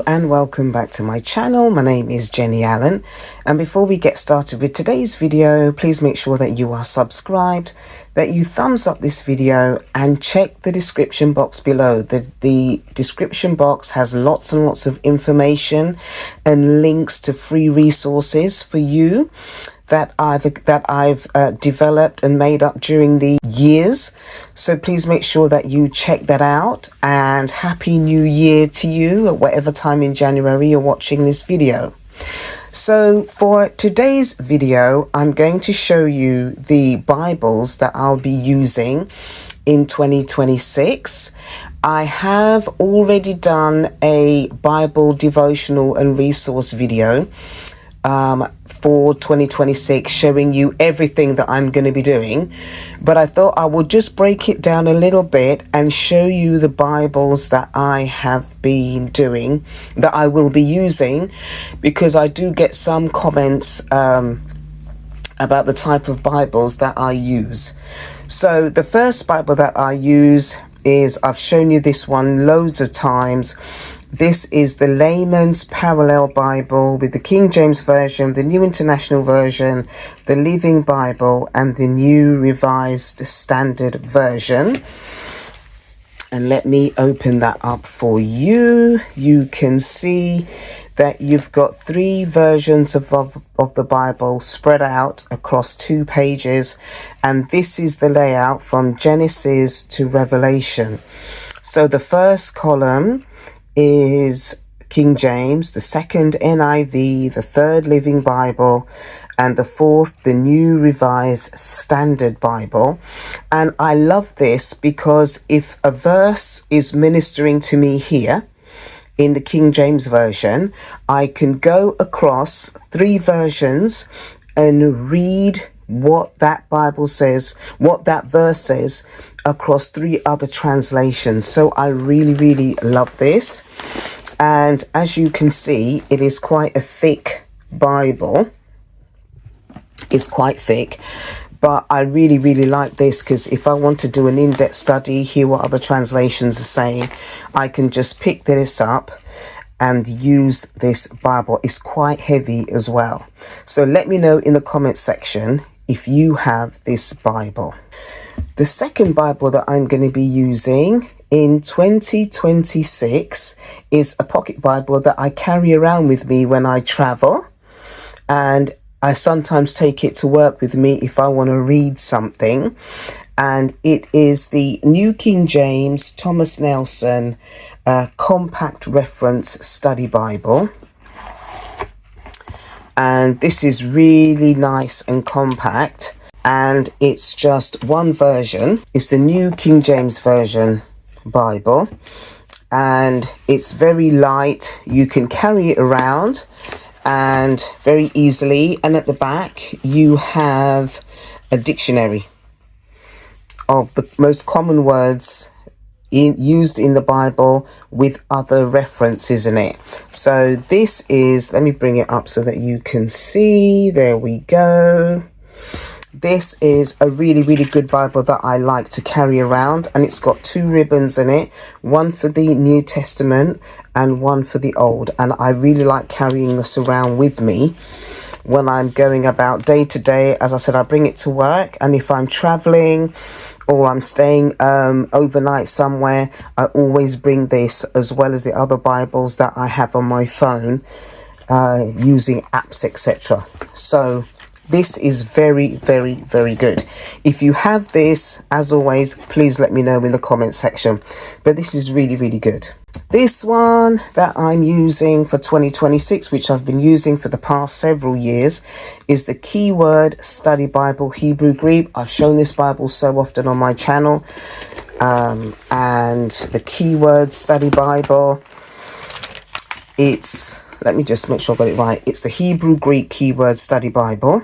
and welcome back to my channel. My name is Jenny Allen, and before we get started with today's video, please make sure that you are subscribed, that you thumbs up this video, and check the description box below. The description box has lots and lots of information and links to free resources for you that I've developed and made up during the years. So please make sure that you check that out, and Happy New Year to you at whatever time in January you're watching this video. So for today's video, I'm going to show you the Bibles that I'll be using in 2026. I have already done a Bible devotional and resource video for 2026, showing you everything that I'm going to be doing, but I thought I would just break it down a little bit and show you the Bibles that I have been doing, that I will be using, because I do get some comments about the type of Bibles that I use. So the first Bible that I use is, I've shown you this one loads of times. This is the Layman's Parallel Bible with the King James Version, the New International Version, the Living Bible, and the New Revised Standard Version. And let me open that up for you. You can see that you've got three versions of the Bible spread out across 2 pages. And this is the layout from Genesis to Revelation. So the first column is King James, the second NIV, the third Living Bible, and the fourth, the New Revised Standard Bible. And I love this because if a verse is ministering to me here in the King James Version, I can go across 3 versions and read what that Bible says, what that verse says, across 3 other translations. So I really love this. And as you can see, it is quite a thick Bible. It's quite thick, but I really like this, because if I want to do an in-depth study, hear what other translations are saying, I can just pick this up and use this Bible. It's quite heavy as well. So let me know in the comment section if you have this Bible. The second Bible that I'm going to be using in 2026 is a pocket Bible that I carry around with me when I travel, and I sometimes take it to work with me if I want to read something. And it is the New King James Thomas Nelson Compact Reference Study Bible. And this is really nice and compact. And it's just one version. It's the New King James Version Bible, and it's very light. You can carry it around and very easily. And at the back you have a dictionary of the most common words used in the Bible with other references in it. So this is, let me bring it up so that you can see. There we go. This is a really good Bible that I like to carry around, and it's got 2 ribbons in it, one for the New Testament and one for the Old. And I really like carrying this around with me when I'm going about day to day. As I said, I bring it to work, and if I'm traveling or I'm staying overnight somewhere, I always bring this, as well as the other Bibles that I have on my phone using apps, etc. So this is very good. If you have this, as always, please let me know in the comment section. But this is really good. This one that I'm using for 2026, which I've been using for the past several years, is the Keyword Study Bible Hebrew Greek. I've shown this Bible so often on my channel. And the Keyword Study Bible, it's, let me just make sure I got it right. It's the Hebrew Greek Keyword Study Bible.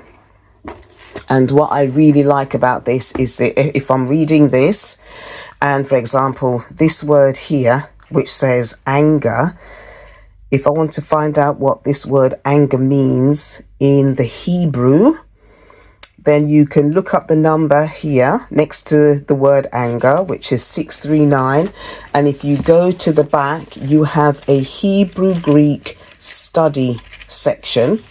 And what I really like about this is that if I'm reading this, and for example, this word here, which says anger, if I want to find out what this word anger means in the Hebrew, then you can look up the number here next to the word anger, which is 639. And if you go to the back, you have a Hebrew Greek study section.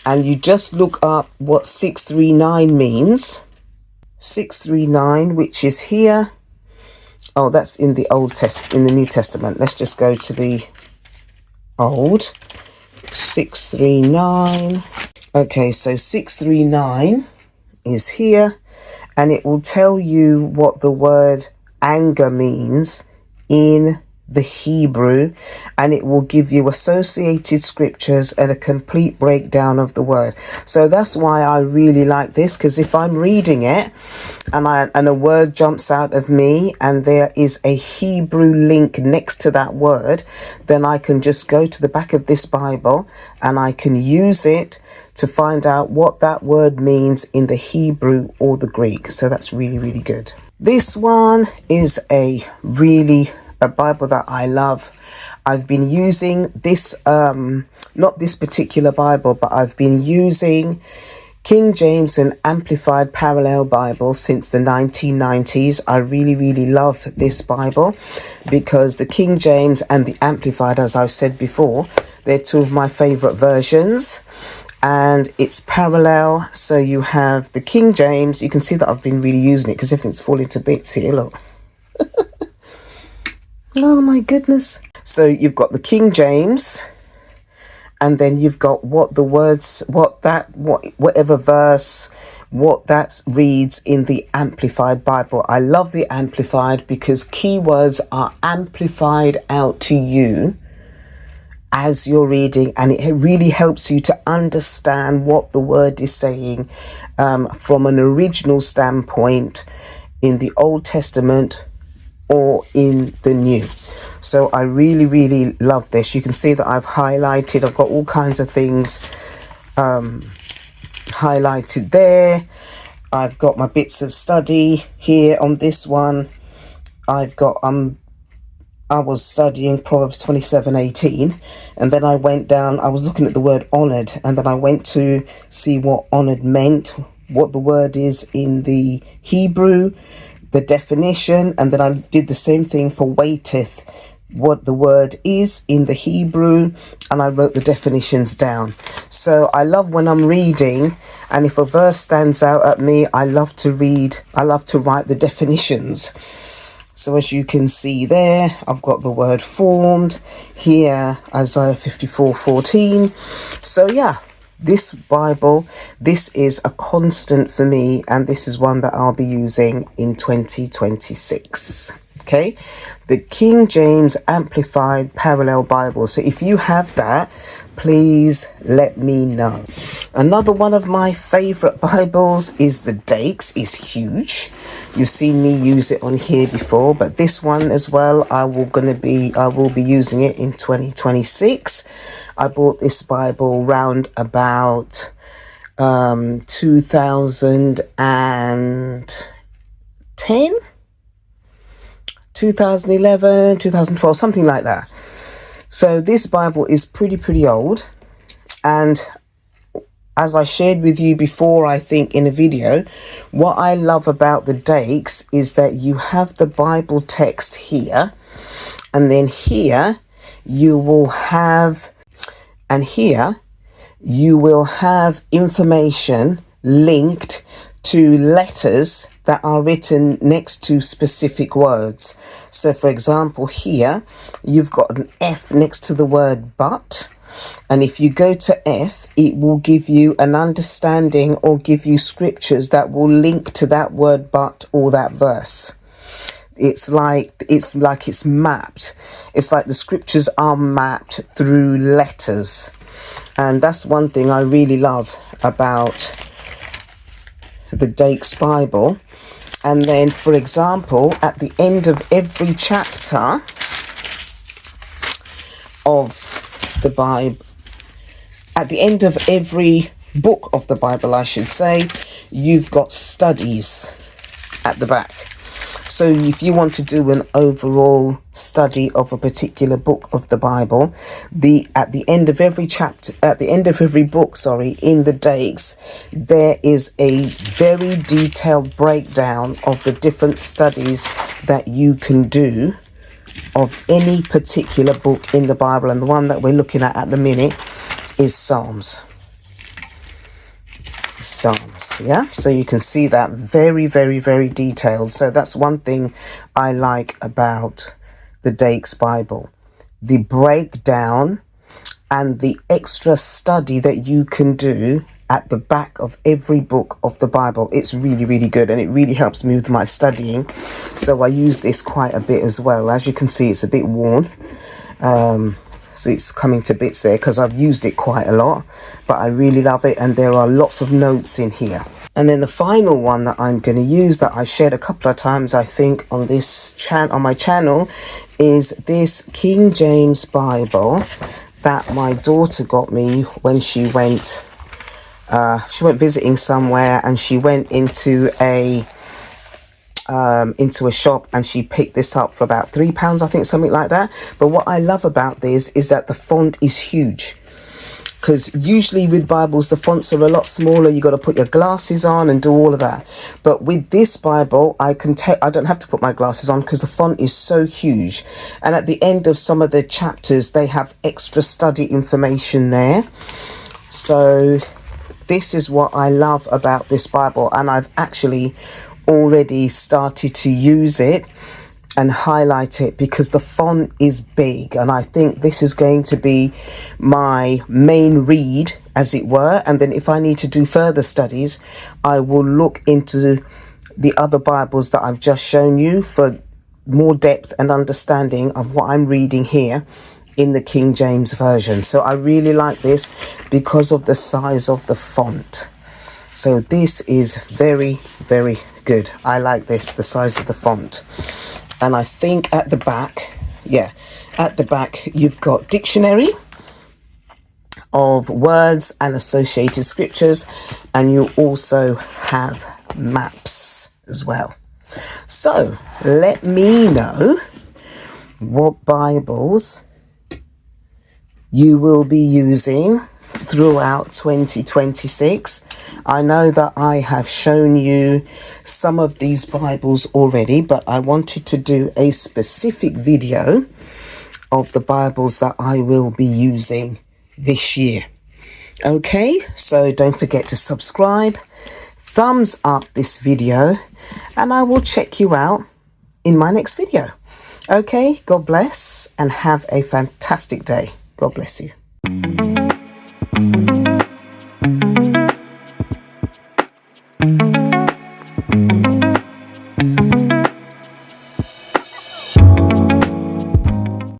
And you just look up what 639 means. 639, which is here. Oh, that's in the in the New Testament. Let's just go to the Old. 639. Okay, so 639 is here, and it will tell you what the word anger means in the Hebrew, and it will give you associated scriptures and a complete breakdown of the word. So that's why I really like this, because if I'm reading it and a word jumps out of me and there is a Hebrew link next to that word, then I can just go to the back of this Bible and I can use it to find out what that word means in the Hebrew or the Greek. So that's really, really good. This one is a Bible that I love. I've been using this, not this particular Bible, but I've been using King James and Amplified Parallel Bible since the 1990s. I really, really love this Bible because the King James and the Amplified, as I've said before, they're two of my favorite versions. And it's parallel. So you have the King James. You can see that I've been really using it because everything's falling to bits here. Look. Oh my goodness. So you've got the King James, and then you've got what the words, whatever verse, what that reads in the Amplified Bible. I love the Amplified because keywords are amplified out to you as you're reading, and it really helps you to understand what the word is saying from an original standpoint in the Old Testament or in the New. So I really, really love this. You can see that I've highlighted, I've got all kinds of things highlighted there. I've got my bits of study here on this one. I've got I was studying Proverbs 27:18, and then I went down, I was looking at the word honored, and then I went to see what honored meant, what the word is in the Hebrew, the definition, and then I did the same thing for waiteth, what the word is in the Hebrew, and I wrote the definitions down. So I love when I'm reading, and if a verse stands out at me, I love to write the definitions. So as you can see there, I've got the word formed here, Isaiah 54:14. So yeah, this Bible, this is a constant for me, and this is one that I'll be using in 2026. Okay, the King James Amplified Parallel Bible. So if you have that, please let me know. Another one of my favorite Bibles is the Dakes. It's huge. You've seen me use it on here before, but this one as well, I will be using it in 2026. I bought this Bible round about 2010, 2011, 2012, something like that. So this Bible is pretty old, and as I shared with you before, I think in a video, what I love about the Dakes is that you have the Bible text here, and then here you will have information linked to letters that are written next to specific words. So for example, here you've got an F next to the word but, and if you go to F, it will give you an understanding or give you scriptures that will link to that word but or that verse. It's like it's mapped. It's like the scriptures are mapped through letters. And that's one thing I really love about the Dakes Bible. And then, for example, at the end of every chapter of the Bible, at the end of every book of the Bible, I should say, you've got studies at the back. So if you want to do an overall study of a particular book of the Bible, at the end of every chapter, at the end of every book, in the Dakes, there is a very detailed breakdown of the different studies that you can do of any particular book in the Bible. And the one that we're looking at the minute is Psalms. Yeah, so you can see that very, very, very detailed. So that's one thing I like about the Dakes Bible, the breakdown and the extra study that you can do at the back of every book of the Bible. It's really, really good, and it really helps me with my studying. So I use this quite a bit as well. As you can see, it's a bit worn. So it's coming to bits there because I've used it quite a lot, but I really love it, and there are lots of notes in here. And then the final one that I'm going to use, that I shared a couple of times, I think, on this on my channel, is this King James Bible that my daughter got me when she went visiting somewhere, and she went into a shop, and she picked this up for about £3, I think, something like that. But what I love about this is that the font is huge, because usually with Bibles the fonts are a lot smaller. You got to put your glasses on and do all of that. But with this Bible, I don't have to put my glasses on because the font is so huge. And at the end of some of the chapters, they have extra study information there. So this is what I love about this Bible, and I've actually already started to use it and highlight it because the font is big, and I think this is going to be my main read, as it were. And then if I need to do further studies, I will look into the other Bibles that I've just shown you for more depth and understanding of what I'm reading here in the King James Version. So I really like this because of the size of the font. So this is very, very good. I like this, the size of the font. And I think at the back, you've got dictionary of words and associated scriptures, and you also have maps as well. So let me know what Bibles you will be using throughout 2026. I know that I have shown you some of these Bibles already, but I wanted to do a specific video of the Bibles that I will be using this year. Okay, so don't forget to subscribe, thumbs up this video, and I will check you out in my next video. Okay, God bless and have a fantastic day. God bless you.